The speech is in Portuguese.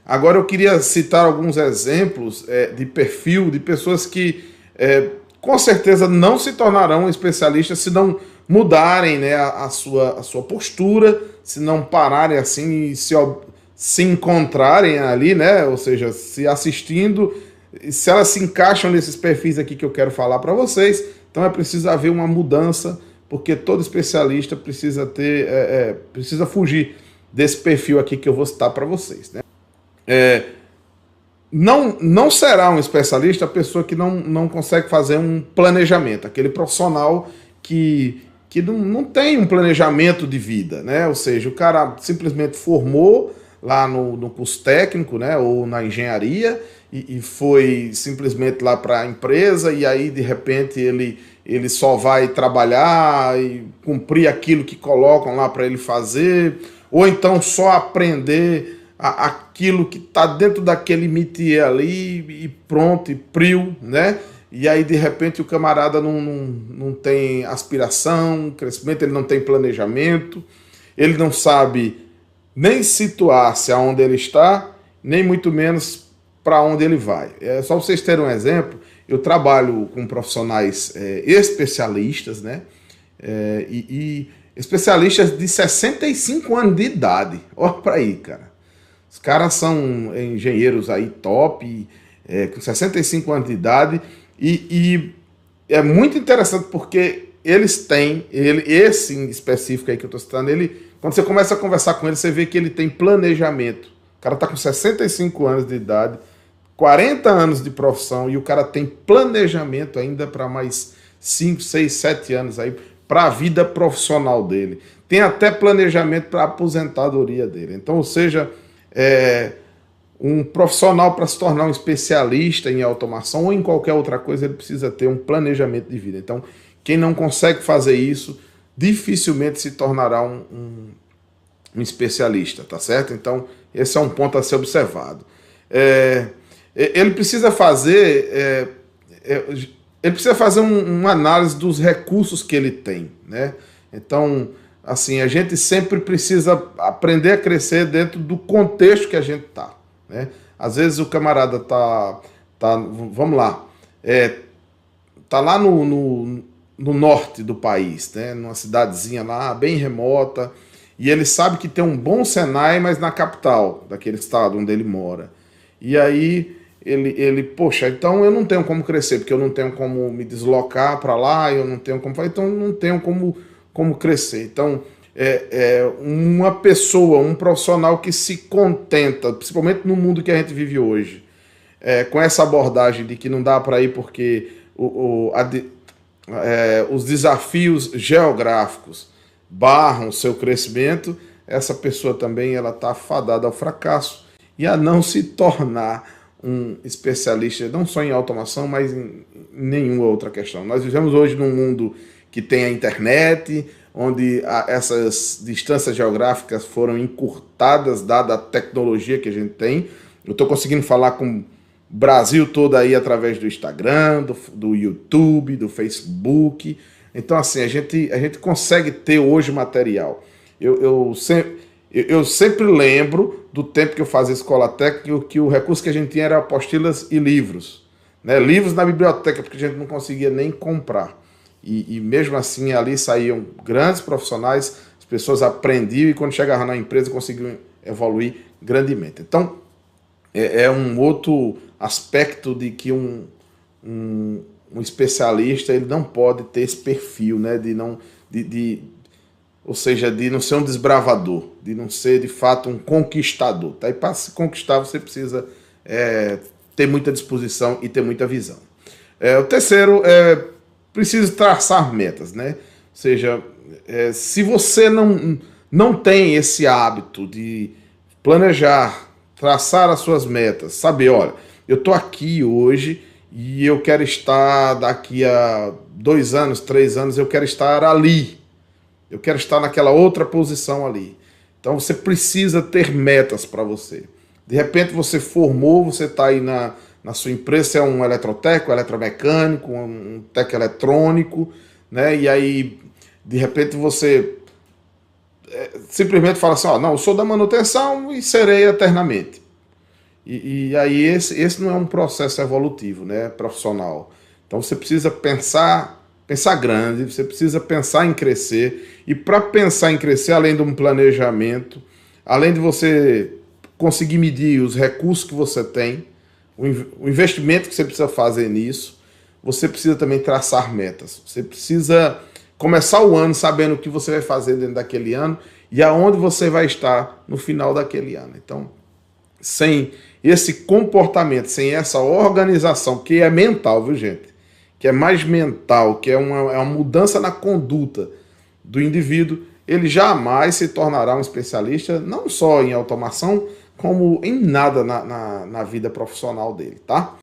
Agora eu queria citar alguns exemplos de perfil de pessoas que com certeza não se tornarão especialistas se não mudarem, né, a sua postura, se não pararem assim e se encontrarem ali, né, ou seja, se assistindo, se elas se encaixam nesses perfis aqui que eu quero falar para vocês. Então é preciso haver uma mudança, porque todo especialista precisa precisa fugir desse perfil aqui que eu vou citar para vocês, né? Não será um especialista a pessoa que não consegue fazer um planejamento, aquele profissional que não tem um planejamento de vida, né? Ou seja, o cara simplesmente formou lá no curso técnico, né, ou na engenharia, e foi simplesmente lá para a empresa, e aí de repente ele só vai trabalhar e cumprir aquilo que colocam lá para ele fazer, ou então só aprender aquilo que está dentro daquele métier ali e pronto, e prio, né? E aí de repente o camarada não tem aspiração, crescimento, ele não tem planejamento, ele não sabe nem situar-se aonde ele está, nem muito menos para onde ele vai. Só para vocês terem um exemplo, eu trabalho com profissionais especialistas, né? E especialistas de 65 anos de idade. Olha para aí, cara. Os caras são engenheiros aí top, com 65 anos de idade, e é muito interessante porque eles têm, esse em específico aí que eu estou citando, quando você começa a conversar com ele, você vê que ele tem planejamento. O cara está com 65 anos de idade, 40 anos de profissão, e o cara tem planejamento ainda para mais 5, 6, 7 anos aí, para a vida profissional dele. Tem até planejamento para a aposentadoria dele. Então, ou seja, um profissional para se tornar um especialista em automação ou em qualquer outra coisa, ele precisa ter um planejamento de vida. Então, quem não consegue fazer isso, dificilmente se tornará um especialista, tá certo? Então, esse é um ponto a ser observado. Ele precisa fazer uma análise dos recursos que ele tem, né? Então, assim, a gente sempre precisa aprender a crescer dentro do contexto que a gente tá, né? Às vezes o camarada vamos lá, tá lá no norte do país, né? Numa cidadezinha lá, bem remota, e ele sabe que tem um bom Senai, mas na capital daquele estado onde ele mora. E aí poxa, então eu não tenho como crescer, porque eu não tenho como me deslocar para lá, eu não tenho como fazer, então eu não tenho como crescer. Então, uma pessoa, um profissional que se contenta, principalmente no mundo que a gente vive hoje, com essa abordagem de que não dá para ir porque os desafios geográficos barram o seu crescimento, essa pessoa também ela está fadada ao fracasso e a não se tornar um especialista, não só em automação, mas em nenhuma outra questão. Nós vivemos hoje num mundo que tem a internet, onde essas distâncias geográficas foram encurtadas, dada a tecnologia que a gente tem. Eu estou conseguindo falar com o Brasil todo aí através do Instagram, do YouTube, do Facebook. Então, assim, a gente consegue ter hoje material. Eu sempre lembro do tempo que eu fazia escola técnica, que o recurso que a gente tinha era apostilas e livros, né? Livros na biblioteca, porque a gente não conseguia nem comprar. E mesmo assim, ali saíam grandes profissionais, as pessoas aprendiam e quando chegavam na empresa conseguiam evoluir grandemente. Então, é um outro aspecto de que um especialista ele não pode ter esse perfil, né? Ou seja, de não ser um desbravador, de não ser de fato um conquistador. Tá? E para se conquistar você precisa ter muita disposição e ter muita visão. O terceiro precisa traçar metas, né? Ou seja, se você não tem esse hábito de planejar, traçar as suas metas, saber, olha, eu estou aqui hoje e eu quero estar daqui a 2 anos, 3 anos, eu quero estar ali. Eu quero estar naquela outra posição ali. Então você precisa ter metas para você. De repente você formou, você está aí na sua empresa, você é um eletrotécnico, eletromecânico, um técnico eletrônico, né? E aí, de repente você simplesmente fala assim, não, eu sou da manutenção e serei eternamente. E aí esse não é um processo evolutivo, né, profissional. Então você precisa pensar grande, você precisa pensar em crescer. E para pensar em crescer, além de um planejamento, além de você conseguir medir os recursos que você tem, o investimento que você precisa fazer nisso, você precisa também traçar metas. Você precisa começar o ano sabendo o que você vai fazer dentro daquele ano e aonde você vai estar no final daquele ano. Então, sem esse comportamento, sem essa organização, que é mental, viu, gente? Que é mais mental, que é uma mudança na conduta do indivíduo, ele jamais se tornará um especialista, não só em automação, como em nada na vida profissional dele, tá?